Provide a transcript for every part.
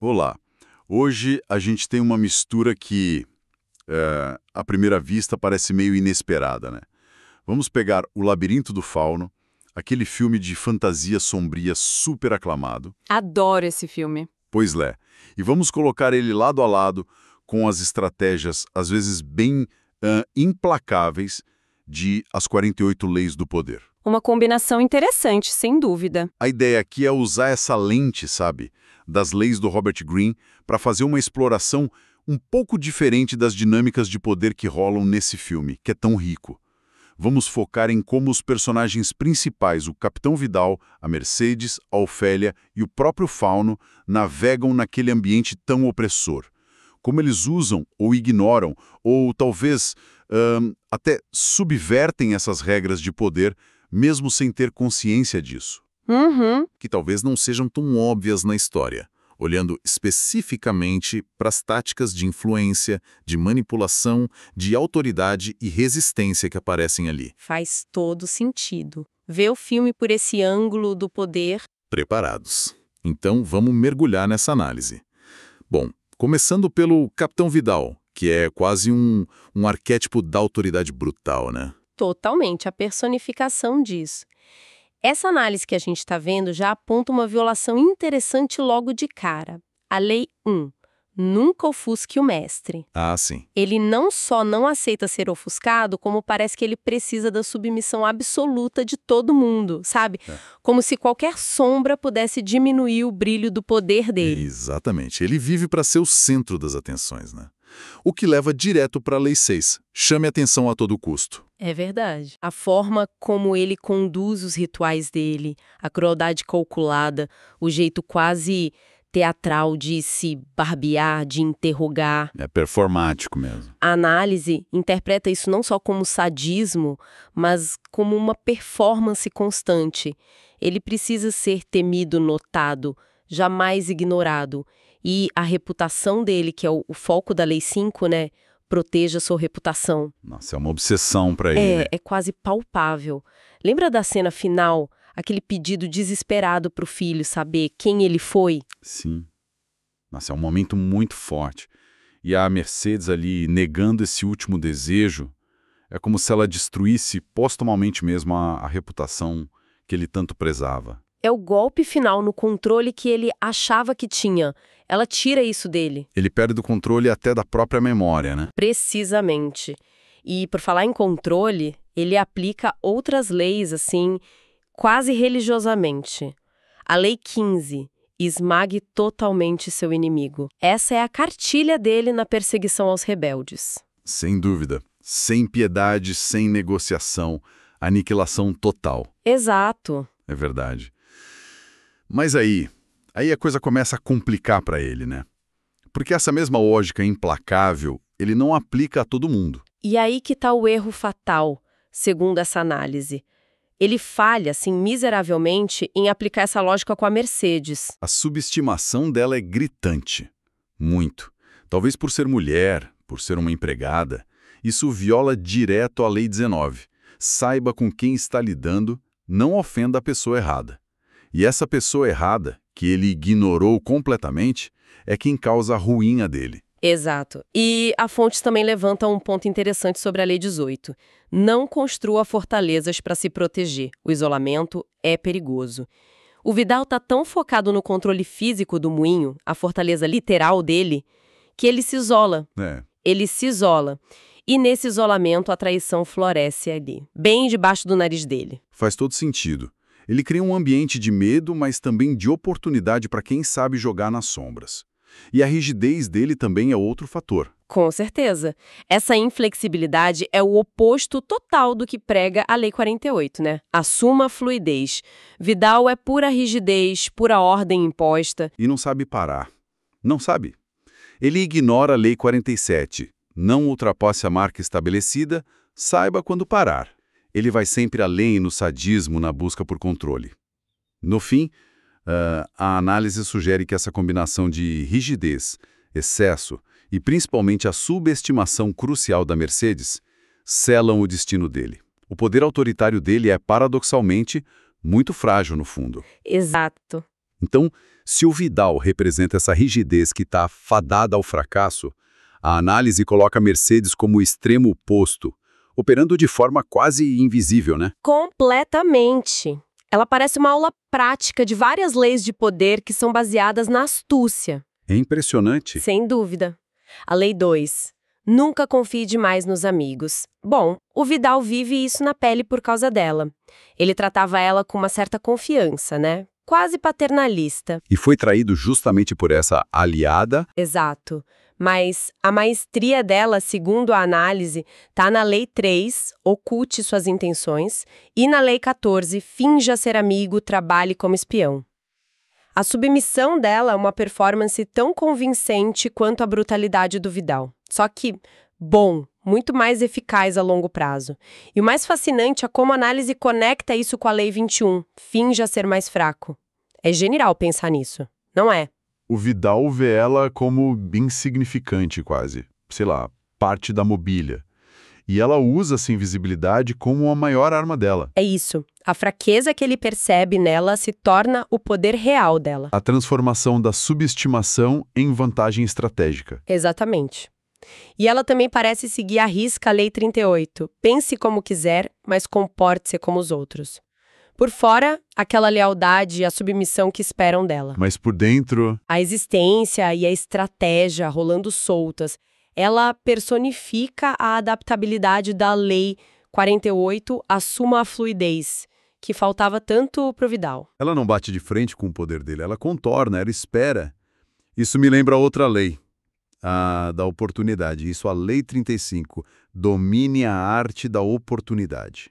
Olá. Hoje a gente tem uma mistura que, à primeira vista, parece meio inesperada, né? Vamos pegar O Labirinto do Fauno, aquele filme de fantasia sombria super aclamado, Adoro esse filme. pois é, e vamos colocar ele lado a lado com as estratégias, às vezes bem implacáveis, de As 48 Leis do Poder. Uma combinação interessante, sem dúvida. A ideia aqui é usar essa lente, sabe, das leis do Robert Greene para fazer uma exploração um pouco diferente das dinâmicas de poder que rolam nesse filme, que é tão rico. Vamos focar em como os personagens principais, o Capitão Vidal, a Mercedes, a Ofélia e o próprio Fauno, navegam naquele ambiente tão opressor. Como eles usam ou ignoram, ou talvez até subvertem essas regras de poder, mesmo sem ter consciência disso. Uhum. Que talvez não sejam tão óbvias na história, olhando especificamente para as táticas de influência, de manipulação, de autoridade e resistência que aparecem ali. Faz todo sentido. Ver o filme por esse ângulo do poder. Preparados. Então vamos mergulhar nessa análise. Bom, começando pelo Capitão Vidal, que é quase um arquétipo da autoridade brutal, né? Totalmente a personificação disso. Essa análise que a gente está vendo já aponta uma violação interessante logo de cara. A Lei 1. Nunca ofusque o mestre. Ah, sim. Ele não só não aceita ser ofuscado, como parece que ele precisa da submissão absoluta de todo mundo, sabe? Como se qualquer sombra pudesse diminuir o brilho do poder dele. Exatamente. Ele vive para ser o centro das atenções, né? O que leva direto para a Lei 6. Chame atenção a todo custo. É verdade. A forma como ele conduz os rituais dele, a crueldade calculada, o jeito quase teatral de se barbear, de interrogar. É performático mesmo. A análise interpreta isso não só como sadismo, mas como uma performance constante. Ele precisa ser temido, notado, jamais ignorado. E a reputação dele, que é o foco da Lei 5, né? Proteja sua reputação. Nossa, é uma obsessão para ele. Né? É quase palpável. Lembra da cena final? Aquele pedido desesperado para o filho saber quem ele foi? Sim. Nossa, é um momento muito forte. E a Mercedes ali negando esse último desejo, é como se ela destruísse postumamente mesmo a reputação que ele tanto prezava. É o golpe final no controle que ele achava que tinha. Ela tira isso dele. Ele perde o controle até da própria memória, né? Precisamente. E, por falar em controle, ele aplica outras leis, assim, quase religiosamente. A Lei 15. Esmague totalmente seu inimigo. Essa é a cartilha dele na perseguição aos rebeldes. Sem dúvida. Sem piedade, sem negociação. Aniquilação total. Exato. É verdade. Mas aí a coisa começa a complicar para ele, né? Porque essa mesma lógica implacável, ele não aplica a todo mundo. E aí que está o erro fatal, segundo essa análise. Ele falha, assim, miseravelmente em aplicar essa lógica com a Mercedes. A subestimação dela é gritante. Muito. Talvez por ser mulher, por ser uma empregada, isso viola direto a Lei 19. Saiba com quem está lidando, não ofenda a pessoa errada. E essa pessoa errada, que ele ignorou completamente, é quem causa a ruína dele. Exato. E a Fontes também levanta um ponto interessante sobre a Lei 18. Não construa fortalezas para se proteger. O isolamento é perigoso. O Vidal está tão focado no controle físico do moinho, a fortaleza literal dele, que ele se isola. Ele se isola. E nesse isolamento a traição floresce ali, bem debaixo do nariz dele. Faz todo sentido. Ele cria um ambiente de medo, mas também de oportunidade para quem sabe jogar nas sombras. E a rigidez dele também é outro fator. Com certeza. Essa inflexibilidade é o oposto total do que prega a Lei 48, né? Assuma a fluidez. Vidal é pura rigidez, pura ordem imposta. E não sabe parar. Não sabe. Ele ignora a Lei 47. Não ultrapasse a marca estabelecida, saiba quando parar. Ele vai sempre além no sadismo na busca por controle. No fim, a análise sugere que essa combinação de rigidez, excesso e principalmente a subestimação crucial da Mercedes selam o destino dele. O poder autoritário dele é, paradoxalmente, muito frágil no fundo. Exato. Então, se o Vidal representa essa rigidez que está fadada ao fracasso, a análise coloca Mercedes como o extremo oposto, operando de forma quase invisível, né? Completamente. Ela parece uma aula prática de várias leis de poder que são baseadas na astúcia. É impressionante. Sem dúvida. A Lei 2. Nunca confie demais nos amigos. Bom, o Vidal vive isso na pele por causa dela. Ele tratava ela com uma certa confiança, né? Quase paternalista. E foi traído justamente por essa aliada. Exato. Mas a maestria dela, segundo a análise, tá na Lei 3, oculte suas intenções, e na Lei 14, finja ser amigo, trabalhe como espião. A submissão dela é uma performance tão convincente quanto a brutalidade do Vidal. Só que, bom, muito mais eficaz a longo prazo. E o mais fascinante é como a análise conecta isso com a Lei 21, finja ser mais fraco. É genial pensar nisso, não é? O Vidal vê ela como insignificante quase, sei lá, parte da mobília. E ela usa essa invisibilidade como a maior arma dela. É isso. A fraqueza que ele percebe nela se torna o poder real dela. A transformação da subestimação em vantagem estratégica. Exatamente. E ela também parece seguir à risca a Lei 38. Pense como quiser, mas comporte-se como os outros. Por fora, aquela lealdade e a submissão que esperam dela. Mas por dentro... A existência e a estratégia rolando soltas. Ela personifica a adaptabilidade da Lei 48, assuma a fluidez, que faltava tanto pro Vidal. Ela não bate de frente com o poder dele, ela contorna, ela espera. Isso me lembra outra lei, a da oportunidade. Isso, a Lei 35, domine a arte da oportunidade.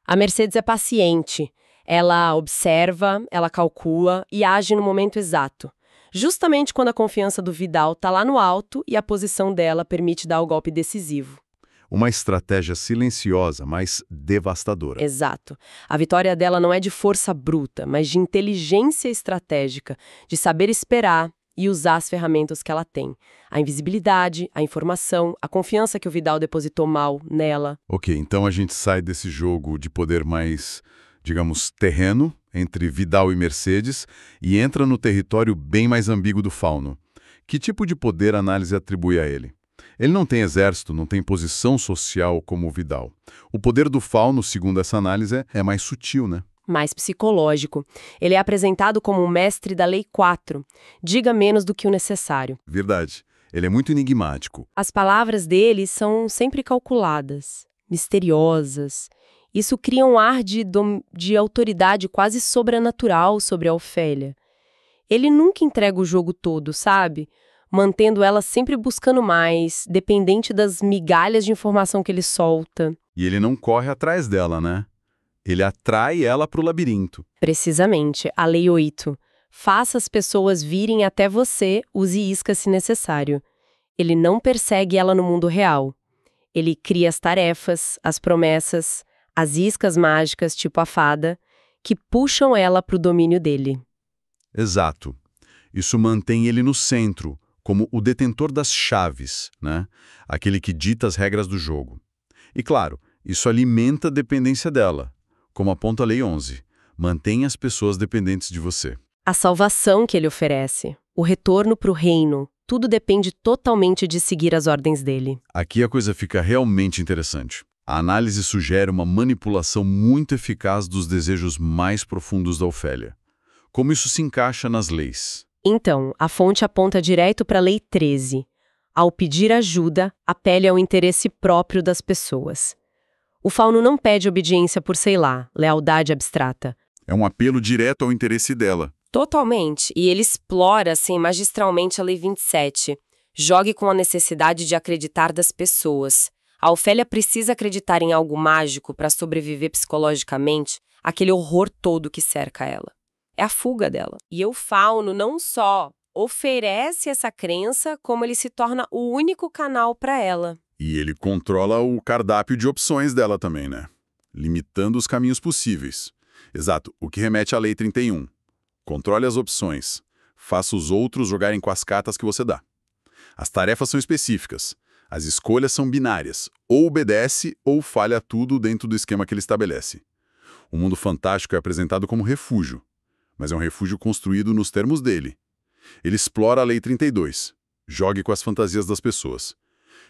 A Mercedes é paciente. Ela observa, ela calcula e age no momento exato. Justamente quando a confiança do Vidal está lá no alto e a posição dela permite dar o golpe decisivo. Uma estratégia silenciosa, mas devastadora. Exato. A vitória dela não é de força bruta, mas de inteligência estratégica, de saber esperar e usar as ferramentas que ela tem. A invisibilidade, a informação, a confiança que o Vidal depositou mal nela. Ok, então a gente sai desse jogo de poder mais, digamos, terreno, entre Vidal e Mercedes, e entra no território bem mais ambíguo do Fauno. Que tipo de poder a análise atribui a ele? Ele não tem exército, não tem posição social como o Vidal. O poder do Fauno, segundo essa análise, é mais sutil, né? Mais psicológico. Ele é apresentado como um mestre da Lei 4. Diga menos do que o necessário. Verdade. Ele é muito enigmático. As palavras dele são sempre calculadas, misteriosas. Isso cria um ar de autoridade quase sobrenatural sobre a Ofélia. Ele nunca entrega o jogo todo, sabe? Mantendo ela sempre buscando mais, dependente das migalhas de informação que ele solta. E ele não corre atrás dela, né? Ele atrai ela para o labirinto. Precisamente, a Lei 8. Faça as pessoas virem até você, use isca se necessário. Ele não persegue ela no mundo real. Ele cria as tarefas, as promessas, as iscas mágicas, tipo a fada, que puxam ela para o domínio dele. Exato. Isso mantém ele no centro, como o detentor das chaves, né? Aquele que dita as regras do jogo. E claro, isso alimenta a dependência dela, como aponta a Lei 11. Mantenha as pessoas dependentes de você. A salvação que ele oferece, o retorno para o reino, tudo depende totalmente de seguir as ordens dele. Aqui a coisa fica realmente interessante. A análise sugere uma manipulação muito eficaz dos desejos mais profundos da Ofélia. Como isso se encaixa nas leis? Então, a fonte aponta direto para a Lei 13. Ao pedir ajuda, apele ao interesse próprio das pessoas. O Fauno não pede obediência por, sei lá, lealdade abstrata. É um apelo direto ao interesse dela. Totalmente. E ele explora, assim, magistralmente a Lei 27. Jogue com a necessidade de acreditar das pessoas. A Ofélia precisa acreditar em algo mágico para sobreviver psicologicamente àquele horror todo que cerca ela. É a fuga dela. E o Fauno não só oferece essa crença, como ele se torna o único canal para ela. E ele controla o cardápio de opções dela também, né? Limitando os caminhos possíveis. Exato, o que remete à Lei 31. Controle as opções. Faça os outros jogarem com as cartas que você dá. As tarefas são específicas. As escolhas são binárias. Ou obedece ou falha tudo dentro do esquema que ele estabelece. O mundo fantástico é apresentado como refúgio. mas é um refúgio construído nos termos dele. Ele explora a Lei 32. Jogue com as fantasias das pessoas.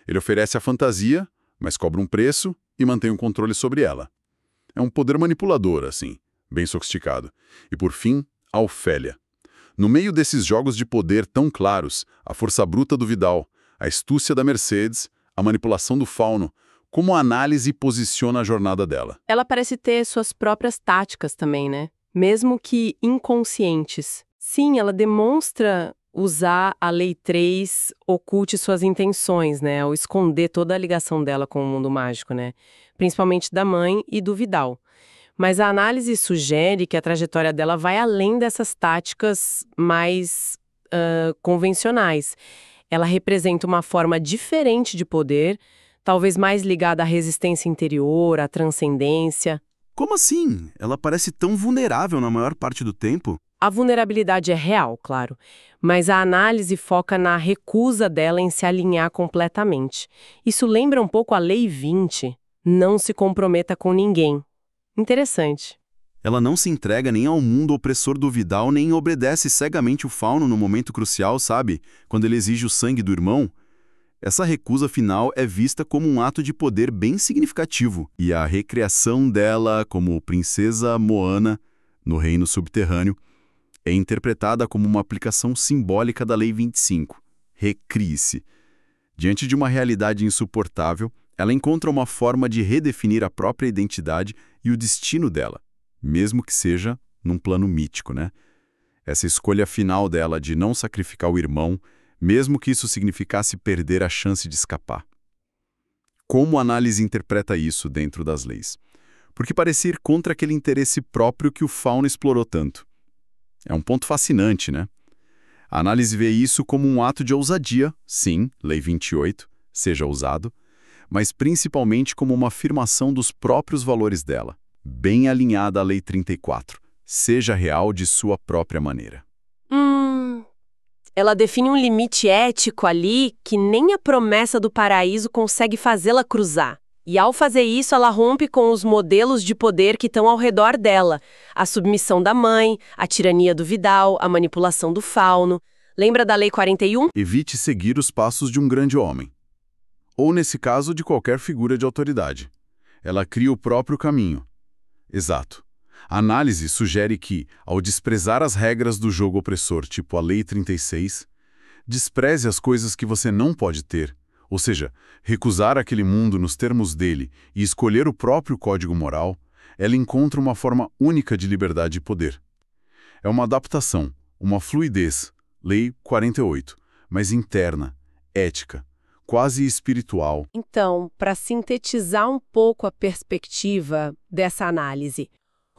Ele oferece a fantasia, mas cobra um preço e mantém um controle sobre ela. É um poder manipulador, assim, bem sofisticado. E, por fim, a Ofélia. No meio desses jogos de poder tão claros, a força bruta do Vidal, a astúcia da Mercedes, a manipulação do Fauno, como a análise posiciona a jornada dela. Ela parece ter suas próprias táticas também, né? Mesmo que inconscientes. Sim, ela demonstra usar a Lei 3 oculte suas intenções, né? Ou esconder toda a ligação dela com o mundo mágico, né? Principalmente da mãe e do Vidal. Mas a análise sugere que a trajetória dela vai além dessas táticas mais convencionais. Ela representa uma forma diferente de poder, talvez mais ligada à resistência interior, à transcendência. Como assim? Ela parece tão vulnerável na maior parte do tempo. A vulnerabilidade é real, claro, mas a análise foca na recusa dela em se alinhar completamente. Isso lembra um pouco a Lei 20. Não se comprometa com ninguém. Interessante. Ela não se entrega nem ao mundo opressor do Vidal, nem obedece cegamente o Fauno no momento crucial, sabe? Quando ele exige o sangue do irmão. Essa recusa final é vista como um ato de poder bem significativo. E a recriação dela como princesa Moana no reino subterrâneo é interpretada como uma aplicação simbólica da Lei 25. Recrie-se. Diante de uma realidade insuportável, ela encontra uma forma de redefinir a própria identidade e o destino dela, mesmo que seja num plano mítico, né? Essa escolha final dela de não sacrificar o irmão, mesmo que isso significasse perder a chance de escapar. Como a análise interpreta isso dentro das leis? Porque parece ir contra aquele interesse próprio que o Fauno explorou tanto. É um ponto fascinante, né? A análise vê isso como um ato de ousadia, sim, Lei 28, seja ousado, mas principalmente como uma afirmação dos próprios valores dela, bem alinhada à Lei 34, seja real de sua própria maneira. Ela define um limite ético ali que nem a promessa do paraíso consegue fazê-la cruzar. E ao fazer isso, ela rompe com os modelos de poder que estão ao redor dela. A submissão da mãe, a tirania do Vidal, a manipulação do Fauno. Lembra da Lei 41? Evite seguir os passos de um grande homem. Ou, nesse caso, de qualquer figura de autoridade. Ela cria o próprio caminho. Exato. A análise sugere que, ao desprezar as regras do jogo opressor, tipo a Lei 36, despreze as coisas que você não pode ter, ou seja, recusar aquele mundo nos termos dele e escolher o próprio código moral, ela encontra uma forma única de liberdade e poder. É uma adaptação, uma fluidez, Lei 48, mas interna, ética, quase espiritual. Então, para sintetizar um pouco a perspectiva dessa análise,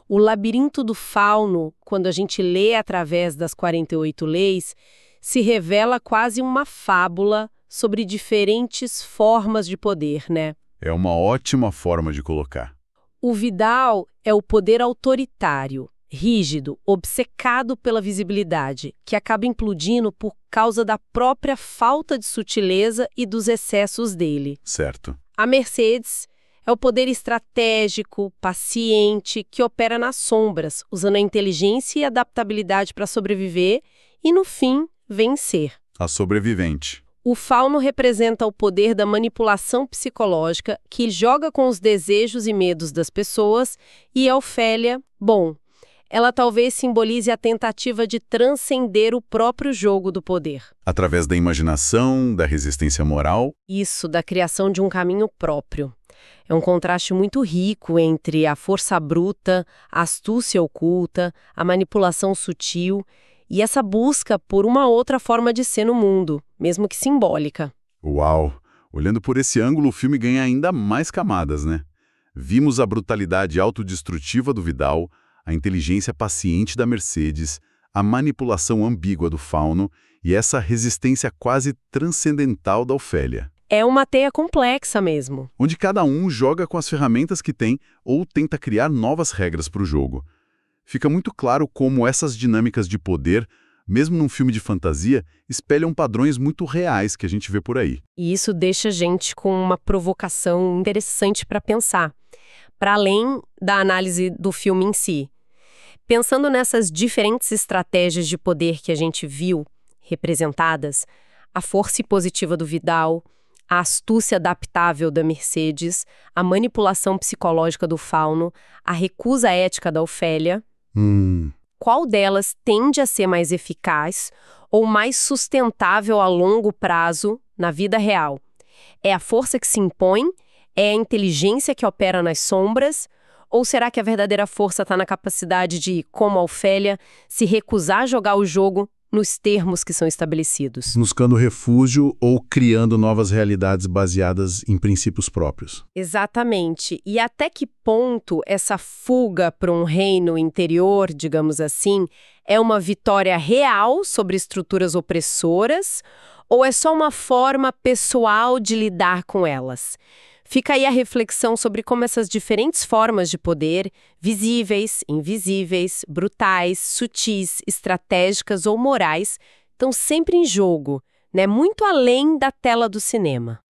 o labirinto do Fauno, quando a gente lê através das 48 leis, se revela quase uma fábula sobre diferentes formas de poder, né? É uma ótima forma de colocar. O Vidal é o poder autoritário, rígido, obcecado pela visibilidade, que acaba implodindo por causa da própria falta de sutileza e dos excessos dele. Certo. A Mercedes é o poder estratégico, paciente, que opera nas sombras, usando a inteligência e adaptabilidade para sobreviver e, no fim, vencer. A sobrevivente. O Fauno representa o poder da manipulação psicológica, que joga com os desejos e medos das pessoas, e a Ofélia, bom, ela talvez simbolize a tentativa de transcender o próprio jogo do poder. Através da imaginação, da resistência moral. Isso, da criação de um caminho próprio. É um contraste muito rico entre a força bruta, a astúcia oculta, a manipulação sutil e essa busca por uma outra forma de ser no mundo, mesmo que simbólica. Uau! Olhando por esse ângulo, o filme ganha ainda mais camadas, né? Vimos a brutalidade autodestrutiva do Vidal, a inteligência paciente da Mercedes, a manipulação ambígua do Fauno e essa resistência quase transcendental da Ofélia. É uma teia complexa mesmo. Onde cada um joga com as ferramentas que tem ou tenta criar novas regras para o jogo. Fica muito claro como essas dinâmicas de poder, mesmo num filme de fantasia, espelham padrões muito reais que a gente vê por aí. E isso deixa a gente com uma provocação interessante para pensar, para além da análise do filme em si. Pensando nessas diferentes estratégias de poder que a gente viu representadas, a força impositiva do Vidal, a astúcia adaptável da Mercedes, a manipulação psicológica do Fauno, a recusa ética da Ofélia, qual delas tende a ser mais eficaz ou mais sustentável a longo prazo na vida real? É a força que se impõe? É a inteligência que opera nas sombras? Ou será que a verdadeira força está na capacidade de, como a Ofélia, se recusar a jogar o jogo nos termos que são estabelecidos? Buscando refúgio ou criando novas realidades baseadas em princípios próprios. Exatamente. E até que ponto essa fuga para um reino interior, digamos assim, é uma vitória real sobre estruturas opressoras ou é só uma forma pessoal de lidar com elas? Fica aí a reflexão sobre como essas diferentes formas de poder, visíveis, invisíveis, brutais, sutis, estratégicas ou morais, estão sempre em jogo, né? Muito além da tela do cinema.